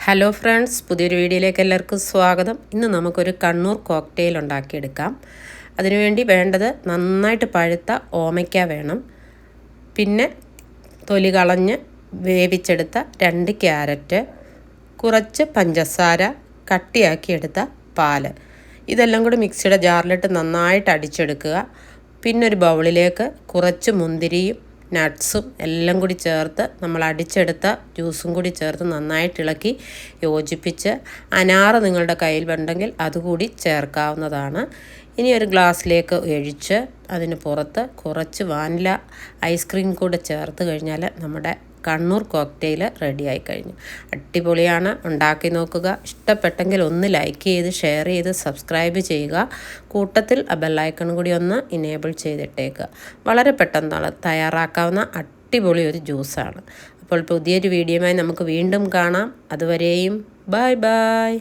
Hello friends, പുതിയൊരു വീഡിയോയിലേക്ക് എല്ലാവർക്കും സ്വാഗതം. ഇന്ന് നമുക്കൊരു കണ്ണൂർ കോക്ടെയിൽ ഉണ്ടാക്കിയെടുക്കാം. അതിനുവേണ്ടി വേണ്ടത് നന്നായിട്ട് പഴുത്ത ഓമയ്ക്ക വേണം. പിന്നെ തൊലി കളഞ്ഞ് വേവിച്ചെടുത്ത 2 ക്യാരറ്റ്, കുറച്ച് പഞ്ചസാര, കട്ടിയാക്കിയെടുത്ത പാല്. ഇതെല്ലാം കൂടി മിക്സിയുടെ ജാറിലിട്ട് നന്നായിട്ട് അടിച്ചെടുക്കുക. പിന്നെ ഒരു ബൗളിലേക്ക് കുറച്ച് മുന്തിരിയും നട്ട്സും എല്ലാം കൂടി ചേർത്ത് നമ്മൾ അടിച്ചെടുത്ത ജ്യൂസും കൂടി ചേർത്ത് നന്നായിട്ട് ഇളക്കി യോജിപ്പിച്ച്, അനാറ് നിങ്ങളുടെ കയ്യിൽ ഉണ്ടെങ്കിൽ അതുകൂടി ചേർക്കാവുന്നതാണ്. ഇനി ഒരു ഗ്ലാസ്സിലേക്ക് ഒഴിച്ച് അതിന് പുറത്ത് കുറച്ച് വാനില ഐസ്ക്രീം കൂടെ ചേർത്ത് കഴിഞ്ഞാൽ നമ്മുടെ കണ്ണൂർ കോക്ടെയിൽ റെഡിയായി കഴിഞ്ഞു. അടിപൊളിയാണ്, ഉണ്ടാക്കി നോക്കുക. ഇഷ്ടപ്പെട്ടെങ്കിൽ ഒന്ന് ലൈക്ക് ചെയ്ത് ഷെയർ ചെയ്ത് സബ്സ്ക്രൈബ് ചെയ്യുക. കൂട്ടത്തിൽ ആ ബെല്ലൈക്കൺ കൂടി ഒന്ന് ഇനേബിൾ ചെയ്തിട്ടേക്കുക. വളരെ പെട്ടെന്ന് തയ്യാറാക്കാവുന്ന അടിപൊളി ഒരു ജ്യൂസാണ്. അപ്പോൾ പുതിയൊരു വീഡിയോയുമായി നമുക്ക് വീണ്ടും കാണാം. അതുവരെയും ബൈ ബൈ.